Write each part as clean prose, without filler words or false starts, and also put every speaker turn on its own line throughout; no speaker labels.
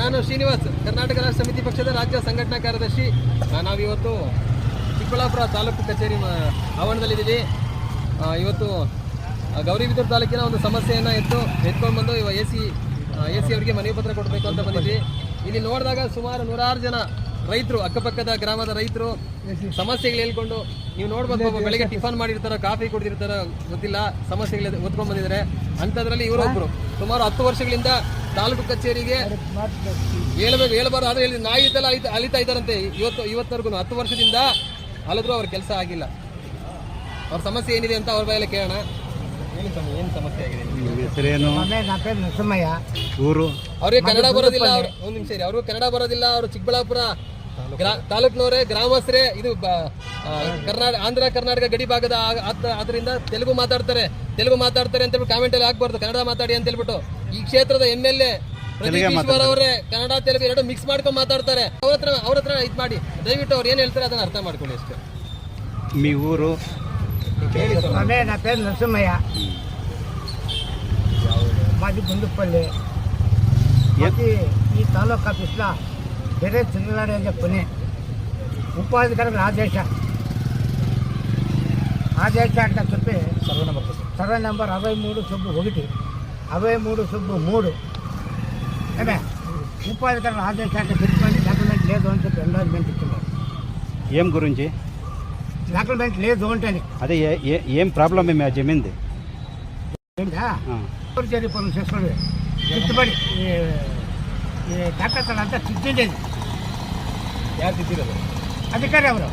ನಾನು ಶ್ರೀನಿವಾಸ್, ಕರ್ನಾಟಕ ರಾಷ್ಟ್ರ ಸಮಿತಿ ಪಕ್ಷದ ರಾಜ್ಯ ಸಂಘಟನಾ ಕಾರ್ಯದರ್ಶಿ. ನಾವಿವತ್ತು ಚಿಕ್ಕಬಳ್ಳಾಪುರ ತಾಲೂಕು ಕಚೇರಿ ಆವರಣದಲ್ಲಿದ್ದೀವಿ. ಇವತ್ತು ಗೌರಿಬಿದೂರು ತಾಲೂಕಿನ ಒಂದು ಸಮಸ್ಯೆಯನ್ನು ಎತ್ಕೊಂಡು ಬಂದು ಎ ಸಿ ಅವರಿಗೆ ಮನವಿ ಪತ್ರ ಕೊಡಬೇಕು ಅಂತ ಬಂದಿದ್ವಿ. ಇಲ್ಲಿ ನೋಡಿದಾಗ ಸುಮಾರು 100 ಜನ ರೈತರು, ಅಕ್ಕಪಕ್ಕದ ಗ್ರಾಮದ ರೈತರು ಸಮಸ್ಯೆಗಳು ಹೇಳ್ಕೊಂಡು, ನೀವು ನೋಡ್ಬೇಕು, ಬೆಳಿಗ್ಗೆ ಟಿಫನ್ ಮಾಡಿರ್ತಾರೋ, ಕಾಫಿ ಕುಡಿದಿರ್ತಾರೋ ಗೊತ್ತಿಲ್ಲ, ಸಮಸ್ಯೆಗಳು ಹೊತ್ಕೊಂಡು ಬಂದಿದ್ದಾರೆ. ಅಂಥದ್ರಲ್ಲಿ ಇವರೊಬ್ಬರು ಸುಮಾರು 10 ವರ್ಷಗಳಿಂದ ತಾಲೂಕು ಕಚೇರಿಗೆ ಹೇಳ್ಬಾರ್ದು, ಆದರೆ ಹೇಳಿ ನಾಯಿ ಇದೆಲ್ಲ ಅಲಿತಾ ಇದ್ದಾರಂತೆ. ಇವತ್ತವರೆಗೂ 10 ವರ್ಷದಿಂದ ಅಲಿದ್ರು ಅವ್ರ ಕೆಲಸ ಆಗಿಲ್ಲ. ಅವ್ರ ಸಮಸ್ಯೆ ಏನಿದೆ ಅಂತ ಅವ್ರ ಬಾಯಲ್ಲಿ ಕೇಳೋಣ. ಏನು ಸಮಸ್ಯೆ ಆಗಿದೆ?
ಊರು
ಅವ್ರಿಗೆ ಕನ್ನಡ ಬರೋದಿಲ್ಲ. ಒಂದು ನಿಮಿಷ ಇರಿ, ಅವ್ರಿಗೂ ಕನ್ನಡ ಬರೋದಿಲ್ಲ. ಅವರು ಚಿಕ್ಕಬಳ್ಳಾಪುರ ತಾಲೂಕಿನವರೇ, ಗ್ರಾಮಸ್ಥರೇ. ಇದು ಆಂಧ್ರ ಕರ್ನಾಟಕ ಗಡಿ ಭಾಗದ ಆದ್ರಿಂದ ತೆಲುಗು ಮಾತಾಡ್ತಾರೆ ಅಂತ ಹೇಳ್ಬಿಟ್ಟು ಕಾಮೆಂಟ್ ಅಲ್ಲಿ ಹಾಕ್ಬಾರ್ದು, ಕನ್ನಡ ಮಾತಾಡಿ ಅಂತ ಹೇಳ್ಬಿಟ್ಟು. ಈ ಕ್ಷೇತ್ರದ MLA ಪ್ರದೀಪ್ ಈಶ್ವರ್ ಅವರೇ ಕನ್ನಡ ತೆಲುಗು ಎರಡು ಮಿಕ್ಸ್ ಮಾಡ್ಕೊಂಡು ಮಾತಾಡ್ತಾರೆ. ಅವ್ರ ಹತ್ರ ಇದು ಮಾಡಿ, ದಯವಿಟ್ಟು ಅವ್ರು ಏನ್ ಹೇಳ್ತಾರೆ ಅದನ್ನ ಅರ್ಥ ಮಾಡ್ಕೊಳ್ಳಿ ಅಷ್ಟೇ.
మీ ఊరు?
నా పేరు నరసింహయ్య, మాది గుండుపల్లి. ఈ తాలూకా ఆఫీస్లో ಬೇರೆ ತಿರುಗಾಡೋ ಪುಣೆ ಉಪಾಧಿಕಾರಿಗೆ ಆದೇಶ ಅಂತ చెప్పి సర్వే నెంబర్ 63/1 63/3 అదే ఉపాధికారుల ఆదేశాన్ని పెట్టుకొని డాక్యుమెంట్ లేదు అని చెప్పి ఎండార్మెంట్ ఇస్తున్నారు.
ఏం గురించి
డాక్యుమెంట్ లేదు అంటే
అదే ఏం ప్రాబ్లం ఏమి ఆ జమీన్ది?
చేరి పనులు చేసుకోండి, తిట్టుబడి ಈ ದಾಖಲೆ ಅಂತ ತಿದ್ದಿದ್ದೇನೆ.
ಯಾರು ತಿದ್ದಿರೋದು?
ಅಧಿಕಾರಿ ಅವರು.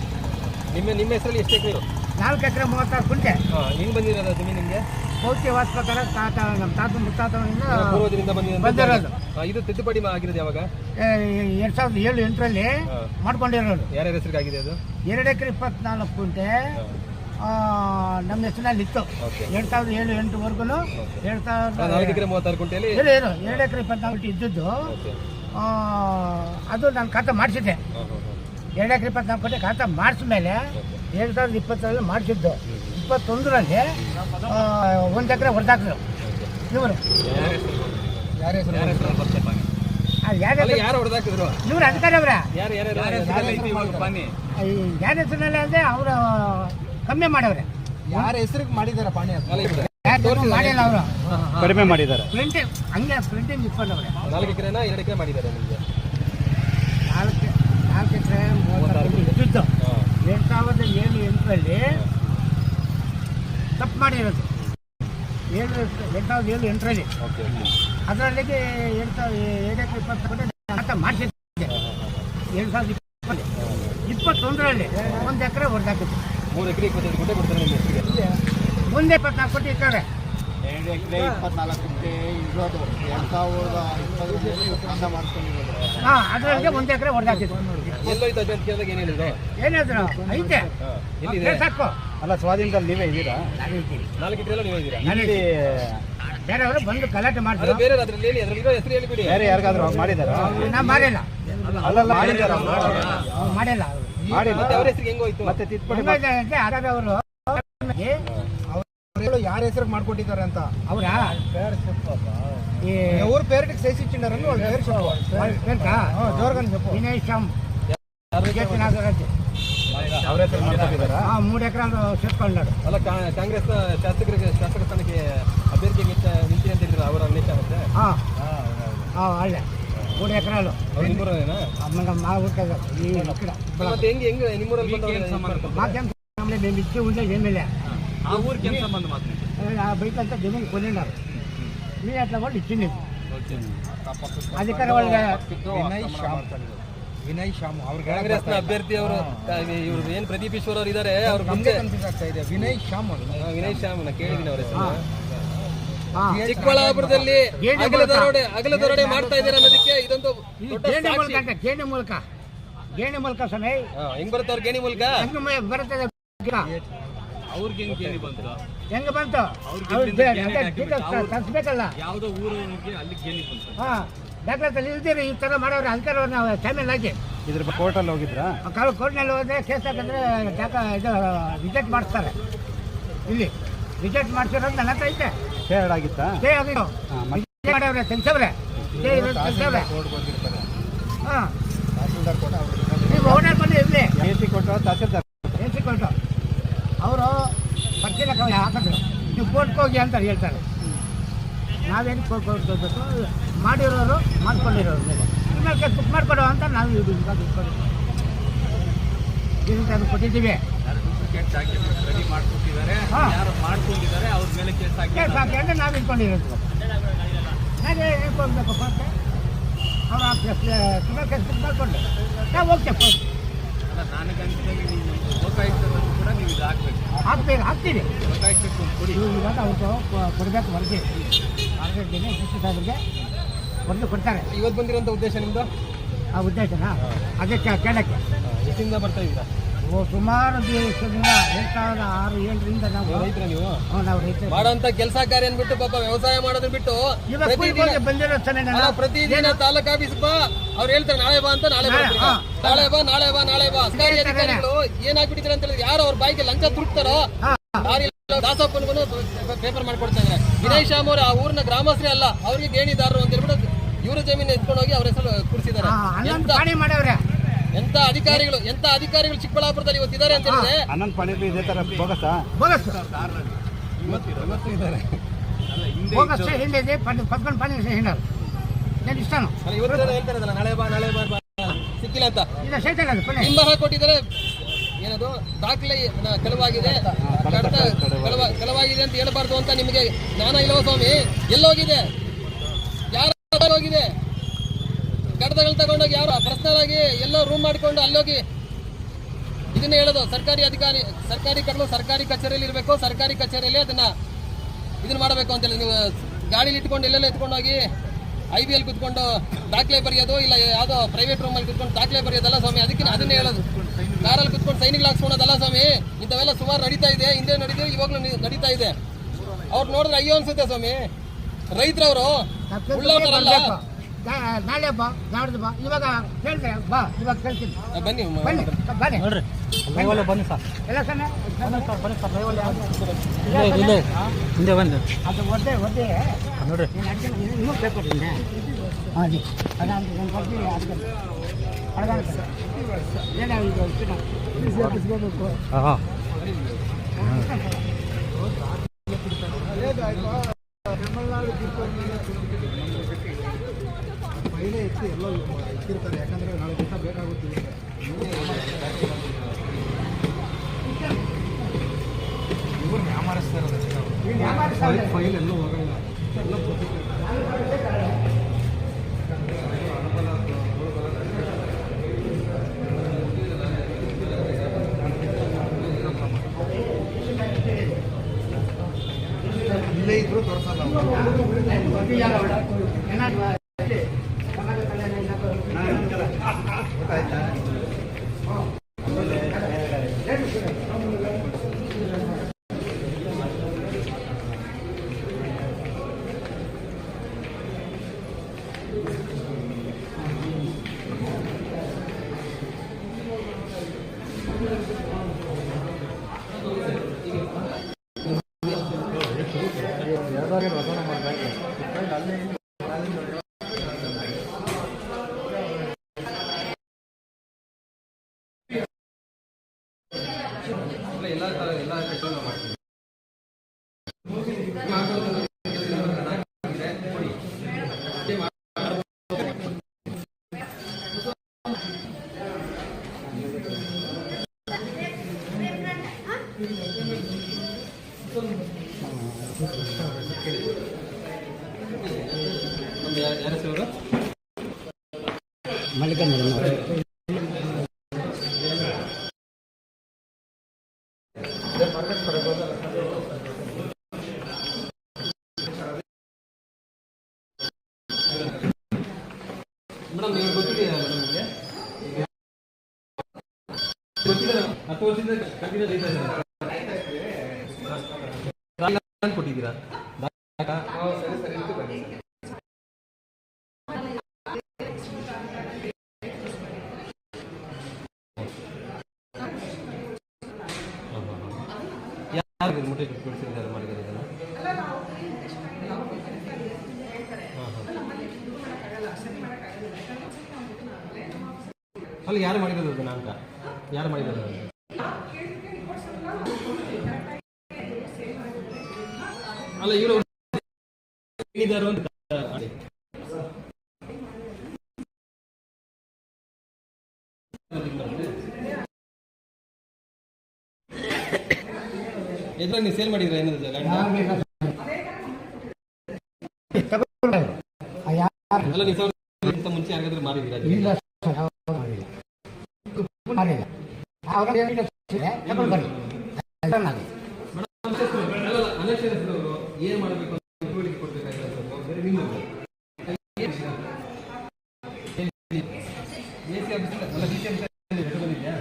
ನಿಮ್ಮ ಹೆಸರಲ್ಲಿ ಎಷ್ಟು ಎಕರೆ?
4 ಎಕರೆ 36 ಗುಂಟೆ.
ಹೆಂಗ್ ಬಂದಿರೋದು ಜಮೀನು ನಿಮಗೆ?
ಪೌತ್ಯವಾಸ ಪ್ರಕಾರ ನಮ್ಮ ತಾತ ಮುತ್ತಾತನಿಂದ
ಪೂರ್ವದಿಂದ
ಬಂದಿರೋದು.
ಇದು ತಿದ್ದುಪಡಿ ಆಗಿರೋದು ಯಾವಾಗ?
2007-8ರಲ್ಲಿ ಮಾಡ್ಕೊಂಡಿರೋದು.
ಯಾರ್ಯಾರ ಹೆಸರಿಗೆ ಆಗಿದೆ ಅದು?
2 ಎಕರೆ 24 ಗುಂಟೆ ನಮ್ಮ ಹೆಸರಿನಲ್ಲಿ ಇತ್ತು. 2007-8ವರೆಗೂ
4 ಎಕರೆ 36 ಗುಂಟೆಯಲ್ಲಿ
2 ಎಕರೆ 24 ಗುಂಟೆ ಇದ್ದದ್ದು. ಅದು ನಾನು ಖಾತೆ ಮಾಡಿಸಿದ್ದೆ. 2 ಎಕರೆ 24 ಗುಂಟೆ ಖಾತೆ ಮಾಡಿಸ್ಮೇಲೆ 2020ರಲ್ಲಿ ಮಾಡಿಸಿದ್ದು. 21ರಲ್ಲಿ 1 ಎಕರೆ ಹೊಡೆದಾಕಿದ್ರು ಇವರು.
ಯಾರು ಹೊಡೆದಾಕಿದ್ರು?
ಇವರು ಅಧಿಕಾರಿ ಅವರ ಯಾರ ಹೆಸರಿನಲ್ಲಿ ಅಂದರೆ ಅವರು ಕಮ್ಮಿ ಮಾಡವ್ರೆ.
ಯಾರ ಹೆಸರಿಗೆ ಮಾಡಿದಾರ ಪಾಣಿ?
ಮಾಡಿಲ್ಲ, ಅವರು
ಕಡಿಮೆ ಮಾಡಿದ್ದಾರೆ.
ಪ್ರಿಂಟಿಂಗ್ ಹಂಗೆ ಪ್ರಿಂಟಿಂಗ್ ಇಟ್ಕೊಂಡವ್ರೆ.
4 ಎಕರೆನ 2 ಎಕರೆ ಮಾಡಿದ್ದಾರೆ ನಿಮಗೆ?
4 ಎಕರೆ 36 ಇದ್ದಿದ್ದು 2007-8ರಲ್ಲಿ ತಪ್ಪು ಮಾಡಿರೋದು. 2007-8ರಲ್ಲಿ ಅದರಲ್ಲಿ 2 ಎಕರೆ 20 ಗುಂಟೆ ಮಾಡಿಸಿದ್ದೆ. 2021ರಲ್ಲಿ 1 ಎಕರೆ ಹೊಡೆದಾಕಿತ್ತು.
3 ಎಕರೆ 25 ಗುಂಟೆ ಕೊಡ್ತಾರೆ ನಿಮ್ಮ ಹೆಸರಿಗೆ?
ಮುಂದೆ 24 ಗುಂಟೆ ಇದ್ದಾರೆ.
2 ಎಕರೆ 24 ಗುಂಟೆ ಇರೋದು 2020 ಮಾಡ್ಕೊಂಡಿರೋದು.
ಅದರಲ್ಲಿ 1 ಎಕರೆ ಹೊಡೆದಾಕಿತ್ತು.
ಎಲ್ಲೋಯ್ತು ಅಂತ ಕೇಳಿದಾಗ ಏನು ಹೇಳಿದ್ರು?
ಏನಾದ್ರು ಐತೆ ಸಾಕು.
ಅಲ್ಲ, ಸ್ವಾಧೀನದಲ್ಲಿ ನೀವೇ ಇದ್ದೀರಾ?
4 ಎಕರೆ ಎಲ್ಲ ನೀವೇ ಇದ್ದೀರಾ?
ಇಲ್ಲಿ ಬೇರೆಯವರು ಬಂದು ಗಲಾಟೆ ಮಾಡ್ತಾರೆ.
ಬೇರೆ ಅದ್ರಲ್ಲಿ ಹೇಳಿ, ಅದ್ರಲ್ಲಿ ಹೆಸರು ಹೇಳಿಬಿಡಿ.
ಬೇರೆ ಯಾರಿಗಾದ್ರೂ ಮಾಡಿದಾರ?
ನಾವು ಮಾಡಿಲ್ಲ.
ಅಲ್ಲಲ್ಲ, ಮಾಡಿದಾರ?
ಮಾಡಿಲ್ಲ.
ಮತ್ತೆ ಅವ್ರ ಹೆಸರಿಗೆ ಹೆಂಗೋಯ್ತು?
ಮತ್ತೆ ತಿದ್ದುಪಡಿ
ಅವರು
ಯಾರ ಹೆಸರಿಗೆ ಮಾಡ್ಕೊಟ್ಟಿದ್ದಾರೆ ಅಂತ
ಅವರ
ఎవరు పేరుకి చేసి ఇచ్చిండారని వాళ్ళ పేరు జోర్గన్ చెప్పు.
వినయ్ శ్యామ్
ಅವ್ರ ಹೆಸರು ಮಾಡ್ಕೊಟ್ಟಿದ್ದಾರಾ?
3 ಎಕರೆ ಸೇರ್ಕೊಂಡಾడు.
ಅಲ್ಲ, ಕಾಂಗ್ರೆಸ್ ಶಾಸಕ ಸ್ಥಾನಕ್ಕೆ ಅಭ್ಯರ್ಥಿ ನಿಂತಿ ಅಂತ ಹೇಳಿದ್ರು, ಅವರ ನಿಶ್ಚ ಆಗುತ್ತೆ.
ಒಳ್ಳೆ 3 ಎಕರೆಲು
ನಿಮ್ಮೂರೇನಾ?
మా ఊరికే
ಮತ್ತೆ ಹೆಂಗೆ ನಿಮ್ಮೂರಲ್ಲಿ
మాకేం మేము ఇచ్చి ఉండే ఏమేలే
ఆ ఊరికి ఏం సంబంధం మాత్రం?
బయట అంతా జమీన్ కొనిన్నారు. మీ అట్లా వాళ్ళు ఇచ్చింది అధికారి వాళ్ళ
ವಿನಯ್ ಶ್ಯಾಮ್ ಅವ್ರಿಗೆ
ಕಾಂಗ್ರೆಸ್ ಅಭ್ಯರ್ಥಿ ಅವರು. ಇವರು ಏನ್ ಪ್ರದೀಪ್ ಈಶ್ವರ್ ಅವರು ಇದ್ದಾರೆ, ಅವ್ರ ಮುಂದೆ
ವಿನಯ್ ಶ್ಯಾಮ್
ಕೇಳಿದ್ದೀನಿ ಅವ್ರ ಹೆಸರು. ಚಿಕ್ಕಬಳ್ಳಾಪುರದಲ್ಲಿ ಅಗಲ ದರೋಡೆ ಮಾಡ್ತಾ ಇದ್ದಾರೆ ಅನ್ನೋದಕ್ಕೆ ಇದೊಂದು
ಗೇಣಿ ಮೂಲಕ ಸಮಯ
ಹೆಂಗ್ ಬರುತ್ತೆ? ಅವ್ರ ಗೇಣಿ ಮೂಲಕ
ಬರ್ತದೆ.
ಅವ್ರಿಗೆ ಹೆಂಗ್ ಬಂತು?
ಹೆಂಗ ಬಂತು ತರಿಸ್ಬೇಕಲ್ಲ.
ಯಾವ್ದೋ ಊರಿಗೆ ಅಲ್ಲಿ ಗೇಣಿ ಬಂತು.
ದಾಖಲಾತಿ ಇಲ್ದಿರಿ ಈ ತರ ಮಾಡೋರು ಅಧಿಕಾರ ನಾವು ಶಾಮೀಲ್ ಆಗಿ
ಇದ್ರ ಕೋರ್ಟಲ್ಲಿ ಹೋಗಿದ್ರಾ?
ಕೋರ್ಟ್ನಲ್ಲಿ ಹೋದ್ರೆ ಕೇಸ್ ಹಾಕಿದ್ರೆ ಇದು ರಿಜೆಕ್ಟ್ ಮಾಡಿಸ್ತಾರೆ. ಇಲ್ಲಿ ರಿಜೆಕ್ಟ್ ಮಾಡಿಸಿರೋದು ನನ್ನ ಹತ್ರ ಐತೆ.
ಸ್ಟೇ ಆಗಿತ್ತಾ?
ಸ್ಟೇ ಆಗಿದ್ದು ಮಾಡವ್ರೆ, ತೆಗ್ಸವ್ರೆ. ಹಾಂ
ತಹಸೀಲ್ದಾರ್ ಕೊಟ್ಟು
ನೀವು ಓಡಾಡ್ಕೊಂಡು ಇರಲಿ
AC ಕೊಟ್ಟು ತಹಸೀಲ್ದಾರ್
ಕೊಟ್ಟು ಅವರು ಪರ್ಚಿನ ಕವಿ ಹಾಕಿದ್ರು ನೀವು ಕೋರ್ಟ್ಗೆ ಹೋಗಿ ಅಂತ ಹೇಳ್ತಾರೆ. ನಾವೇನು ಕೋರ್ಟ್ ಹೋಗ್ಬೇಕು ಮಾಡಿರೋರು ಮಾಡ್ಕೊಂಡಿರೋರು ಮೇಲೆ ಇನ್ಮೇಲೆ ಬುಕ್ ಮಾಡಿಕೊಡೋ ಅಂತ ನಾವು ಇವಾಗ ಇಟ್ಕೊಂಡು ಇದನ್ನು ಕೊಟ್ಟಿದ್ದೀವಿ.
ರೆಡಿ ಮಾಡ್ಕೊಟ್ಟಿದ್ದಾರೆ, ಯಾರು ಮಾಡ್ಕೊಂಡಿದ್ದಾರೆ ಅವ್ರ ಮೇಲೆ ಕೇಸ್ ಹಾಕಿ
ಕೇಸ್ ಹಾಕಿ ಅಂದರೆ ನಾವು ಇಟ್ಕೊಂಡಿರೋದು. ನಾವೇ ಹೇಳ್ಕೊಳ್ಬೇಕು ಕೋರ್ಟ್ಗೆ ಅವ್ರು ಸುಮ್ಮನೆ ಕೇಸ್ ಬುಕ್ ಮಾಡಿಕೊಂಡು ನಾವು ಹೋಗ್ತೇವೆ ಕೋರ್ಟ್.
ನನಗನ್ಸಿದಂಗೆ ನೀವು ಲೋಕಾಯುಕ್ತದಲ್ಲೂ ಕೂಡ ನೀವು ಇದು ಹಾಕ್ಬೇಕು.
ಹಾಕ್ತೀವಿ
ಲೋಕಾಯುಕ್ತಕ್ಕೆ ಕೊಡಿ.
ಇವಾಗ ಅವ್ರು ಕೊಡಬೇಕು ವರದಿ ಮಾರ್ಗದರ್ಶಿಗೆ ಸಾಹೇಬ್ರಿಗೆ ವರದಿ ಕೊಡ್ತಾರೆ.
ಇವತ್ತು ಬಂದಿರೋಂಥ ಉದ್ದೇಶ ನಿಮ್ಮದು
ಆ ಉದ್ದೇಶನ ಅದಕ್ಕೆ ಕೇಳಕ್ಕೆ
ಎಷ್ಟಿಂದ ಬರ್ತಾ ಇದ್ದೀರಾ?
ಸುಮಾರು ದಿವಸದಿಂದ 2006-2007ರಿಂದ ನಾವು
ರೈತರ ನೀವು
ನಾವು ರೈತರು
ಮಾಡೋಂಥ ಕೆಲಸ ಕಾರ್ಯ ಅಂದ್ಬಿಟ್ಟು ಪಾಪ ವ್ಯವಸಾಯ ಮಾಡೋದ್ರ ಬಿಟ್ಟು
ಇವಾಗ ಬಂದಿರೋ
ಅಲ್ಲ, ಪ್ರತಿದಿನ ತಾಲೂಕ್ ಆಫೀಸ್ ಬಾ ಅವ್ರು ಹೇಳ್ತಾರೆ ನಾಳೆ ಬಾ ಅಂತ, ನಾಳೆ ಬರ್ತೀರಾ? ನಾಳೆ ಬಾ ಸರ್ಕಾರಿ ಅಧಿಕಾರಿಗಳು ಏನಾಗ್ಬಿಟ್ಟಿದ್ರೆ ಅಂತ ಹೇಳಿದ್ರೆ ಯಾರು ಅವ್ರ ಬಾಯಿಗೆ ಲಂಚ ತುರುಕ್ತಾರೋ ದಾಸಪ್ಪನಿಗೂ ಪೇಪರ್ ಮಾಡ್ಕೊಡ್ತಾ ಇದ್ದಾರೆ. ವಿನಯ್ ಶ್ಯಾಮ್ ಅವರು ಆ ಊರಿನ ಗ್ರಾಮಸ್ಥರೇ ಅಲ್ಲ, ಅವ್ರಿಗೆ ಗೇಣಿದಾರರು ಅಂತ ಹೇಳ್ಬಿಟ್ಟು ಇವ್ರ ಜಮೀನು ಎತ್ಕೊಂಡು ಹೋಗಿ ಅವ್ರ ಹೆಸರು ಕುಡಿಸಿದ್ದಾರೆ. ಎಂತ ಅಧಿಕಾರಿಗಳು ಚಿಕ್ಕಬಳ್ಳಾಪುರದಲ್ಲಿ ಇವತ್ತಿದ್ದಾರೆ ಅಂತ ಹೇಳಿದ್ರೆ
ಹನ್ನೊಂದು ಪಣಿಲಿ ಇದೇ ಥರ ಬೋಗಸ
ಇವತ್ತು ಇದ್ದಾರೆ.
ಹಿಂದೆ ಪದ್ಮನ್ ಪಾನಿ ಹಿಂಡರು ನಾನು ಇಷ್ಟನು
ಇವತ್ತು ಹೇಳ್ತಾರಲ್ಲ ನಾಳೆ ಬಾ ಸಿಕ್ಕಿಲ್ಲ ಅಂತ ಹಿಂಬ ಹಾಕೊಟ್ಟಿದ್ದಾರೆ. ಏನದು ದಾಖಲೆ ಕಳವಾಗಿದೆ, ಕಳವಾಗಿದೆ ಅಂತ ಹೇಳ್ಬಾರ್ದು ಅಂತ ನಿಮಗೆ ಜ್ಞಾನ ಇಲ್ಲವ ಸ್ವಾಮಿ? ಎಲ್ಲೋಗಿದೆ? ಯಾರು ಹೋಗಿದೆ? ಕಡತಗಳು ತಗೊಂಡೋಗಿ ಯಾರು ಪರ್ಸನಲ್ ಆಗಿ ಎಲ್ಲೋ ರೂಮ್ ಮಾಡಿಕೊಂಡು ಅಲ್ಲೋಗಿ ಇದನ್ನ ಹೇಳೋದು. ಸರ್ಕಾರಿ ಕಡಲು ಸರ್ಕಾರಿ ಕಚೇರಿಯಲ್ಲಿ ಇರಬೇಕು, ಸರ್ಕಾರಿ ಕಚೇರಿಯಲ್ಲಿ ಇದನ್ನ ಮಾಡಬೇಕು ಅಂತೇಳಿ ನೀವು ಗಾಡಿಲಿ ಇಟ್ಕೊಂಡು ಎಲ್ಲೆಲ್ಲ ಎತ್ಕೊಂಡು ಹೋಗಿ IBL ಕುತ್ಕೊಂಡು ದಾಖಲೆ ಬರೆಯೋದು, ಇಲ್ಲ ಯಾವುದೋ ಪ್ರೈವೇಟ್ ರೂಮಲ್ಲಿ ಕುತ್ಕೊಂಡು ದಾಖಲೆ ಬರೆಯೋದಲ್ಲ ಸ್ವಾಮಿ. ಅದನ್ನೇ ಹೇಳೋದು. ಕಾರಲ್ಲಿ ಕುತ್ಕೊಂಡು ಸೈನಿಗಳು ಹಾಕ್ಸ್ಕೊಳೋದಲ್ಲ ಸ್ವಾಮಿ. ಇಂಥವೆಲ್ಲ ಸುಮಾರು ನಡೀತಾ ಇದೆ, ಹಿಂದೆ ನಡೀತಿದೆ, ಇವಾಗಲೂ ನಡೀತಾ ಇದೆ. ಅವ್ರು ನೋಡಿದ್ರೆ ಅಯ್ಯೋ ಅನ್ಸುತ್ತೆ ಸ್ವಾಮಿ. ರೈತರವರು ಉಳ್ಳವರಲ್ಲ.
ನಾಳೆ ಬಾ, ನಾಡ್ದು ಬಾ, ಇವಾಗ ಹೇಳ್ತಾರೆ ಬಾ, ಇವಾಗ ಕೇಳ್ತೀನಿ.
ಬನ್ನಿ
ನೋಡ್ರಿ
ಬನ್ನಿ ಸರ್,
ಎಲ್ಲ ಸಣ್ಣ
ಬನ್ನಿ ಸರ್,
ಹಿಂದೆ ಬಂದು ಅದು ಒದ್ದೆ
ನೋಡ್ರಿ
ಇನ್ನೂ ಪೇಪರ್ ಇದೆ. ಹಾಂ ಅದನ್ನು ಕೊಡ್ತೀವಿ. ಅದಕ್ಕೆ ಏನಾಗಿದೆ ಸೇರಿಸ್ಕೋಬೇಕು.
ಹಾಂ
ಮಹಿಳೆ ಹೆಚ್ಚು ಎಲ್ಲೋ ಇಟ್ಟಿರ್ತಾರೆ, ಯಾಕಂದರೆ ನಾಳೆ ದಿವಸ ಬೇಕಾಗುತ್ತಿದೆ. ಇವ್ರು ವ್ಯಾಪಾರಿಸ್ತಾರೆ, ಫೈಲ್ ಎಲ್ಲೂ ಹೋಗಲ್ಲ, ಎಲ್ಲ ಇಲ್ಲೇ ಇದ್ರು ತೋರಿಸಲ್ಲ. ಗೊತ್ತಾಯ್ತಾ?
ಮೇಡಮ್ ನೀವು ಗೊತ್ತಿದೆಯಾ ನಿಮಗೆ? ಗೊತ್ತಿದೆ, 10 ವರ್ಷದಿಂದ ಕಂಟಿನ್ಯೂಸ್ ಕೊಟ್ಟಿದ್ದೀರಾ? ಯಾರು ಮುಟ್ಟೆ ಕೊಡಿಸಿದ್ದಾರೆ ಮಾಡಿದ್ದಾರೆ ಇದನ್ನು? ಅಲ್ಲಿ ಯಾರು ಮಾಡಿರೋದು ಅದನ್ನ ಅಂತ ಯಾರು ಮಾಡಿರೋದು ಅಲ್ಲ ಇವರು ಹೇಳಿದಾರು ಅಂತ ಎದ್ರ ನೀವು ಸೇಲ್ ಮಾಡಿದ್ರ ಏನಾದ್ರು ಅಲ್ಲ ನೀವು ಸಾವಿರ ಮುಂಚೆ ಯಾರಿಗಾದ್ರೂ ಮಾರಿದ್ದೀರಾ
ಇಲ್ಲ ಮಾಡಿಲ್ಲ ತಗೊಂಡು ಬನ್ನಿ
ಅನಕ್ಷರಸ್ಥರವರು ಏನ್ ಮಾಡಬೇಕು ಅಂತ ತಿಳುವಳಿಕೆ ಕೊಡ್ಬೇಕಾಗಿಲ್ಲ ನಿಮ್ಮ ಬಂದಿದ್ಯಾ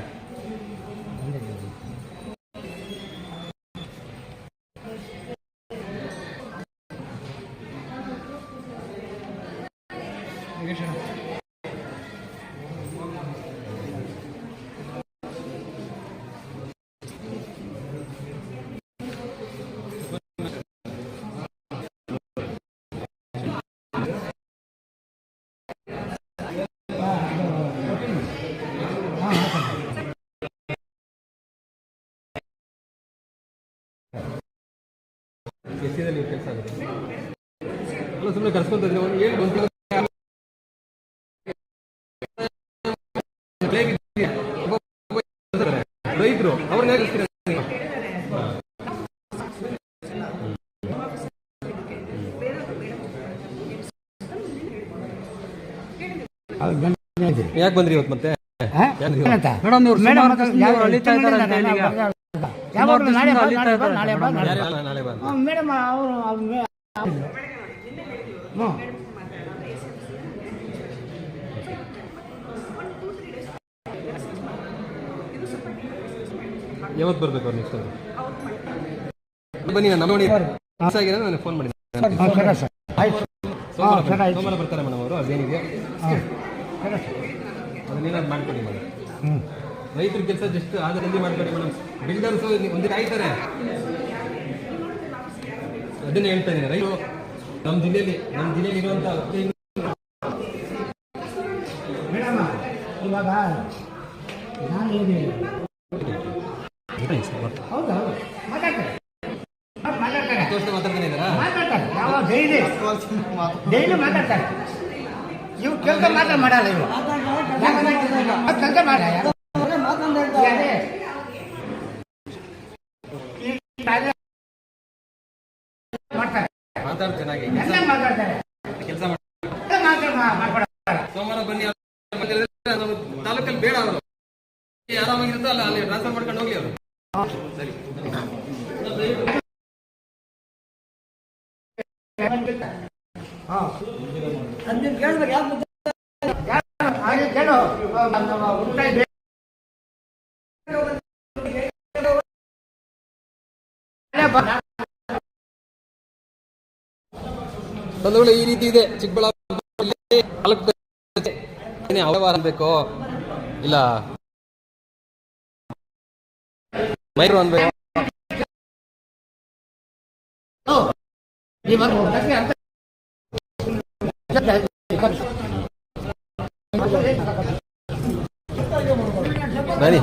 ಎಷ್ಟಿದೆ ನೀವು ಕೆಲಸ ಆಗುತ್ತೆ ಅಲ್ಲ ಸುಮ್ಮನೆ ಕರ್ಸ್ಕೊಂತಿದ್ರೆ ಒಂದು ಹೇಳಿ ಒಂದು ರೈತರು ಅವ್ರನ್ನ ಕಳಿಸ್ತೀರ ಯಾಕೆ ಬಂದ್ರಿ ಇವತ್ತು ಮತ್ತೆ
ಮೇಡಮ್ ಇವ್ರು
ಮೇಡಮ್
ಯಾವಾಗಲೂ
ನಾಳೆ ಬಾ,
ಅಲಿತಾ ಇದ್ದಾರೆ.
ನಾಳೆ ಬಾ, ನಾಳೆ ಬಾ.
ನಾಳೆ ಬಂದು
ಮೇಡಮ್ ಅವರು ಹ್ಞೂ
ಯಾವತ್ತು ಬರ್ಬೇಕು ಅವ್ರು ನೆಕ್ಸ್ಟ್ ಬನ್ನಿ ನಾನು ನೋಡಿ ಆಗಿದೆ ನನಗೆ ಫೋನ್ ಮಾಡಿ
ಸರಿ ಸರ್ ಆಯ್ತು
ಸೋಮವಾರ
ಆಯ್ತು.
ಸೋಮವಾರ ಬರ್ತಾರೆ ಮೇಡಮ್ ಅವರು ಅದೇನಿದೆ ಅದನ್ನೇನಾದ್ರು ಮಾಡ್ಕೊಡಿ ಮೇಡಮ್
ಹ್ಞೂ
ರೈತರ ಕೆಲಸ ಜಸ್ಟ್ ಆದರಲ್ಲಿ ಮಾಡ್ಕೊಡಿ ಮೇಡಮ್ ಬಿಲ್ಡರ್ಸು ಒಂದು ಕಾಯ್ತಾರೆ ಅದನ್ನ ಹೇಳ್ತಾ ಇದ್ದೀನಿ ರೈತರು ನಮ್ಮ ಜಿಲ್ಲೆಯಲ್ಲಿ ಇರುವಂತ
ಮೇಡಮ್ ಇವಾಗ ನಾನು ಹೇಳಿದ್ದೀನಿ ಹೌದಾ ಮಾತಾಡ್ತಾರೆ ಮಾತಾಡ್ತಾರೆ
ಮಾತಾಡ್ತಾನೆ ಇದ್ದಾರಾ
ಮಾತಾಡ್ತಾರೆ ಯಾವಾಗ ಡೈಲಿ ಮಾತಾಡ್ತಾರೆ ಇವ್ರು ಕೆಲಸ ಮಾತ್ರ ಮಾಡಲ್ಲ ಇವರು ಕೆಲಸ ಮಾಡ ಮಾಡ್ತಾರೆ
ಮಾತಾಡ್ ಚೆನ್ನಾಗಿ
ಎಲ್ಲ ಮಾತಾಡ್ತಾರೆ
ಕೆಲಸ
ಮಾಡ್ಕೊಡಲ್ಲ
ಸೋಮವಾರ ಬನ್ನಿ ನಮ್ಮ ತಾಲೂಕಲ್ಲಿ ಬೇಡ ಅವರು ಆರಾಮಾಗಿರುತ್ತೋ ಅಲ್ಲ ಅಲ್ಲಿ ಟ್ರಾನ್ಸ್ಫರ್ ಮಾಡ್ಕೊಂಡು ಹೋಗ್ಲಿ ಅವರು ಸರಿ ಬಂಧುಗಳು ಈ ರೀತಿ ಇದೆ ಚಿಕ್ಕಬಳ್ಳಾಪುರದಲ್ಲಿ ತಾಲೂಕು ಅವ್ಯವಹಾರ ಅನ್ಬೇಕು ಇಲ್ಲ ಮೈರು ಅನ್ಬೇಕು ಬನ್ನಿ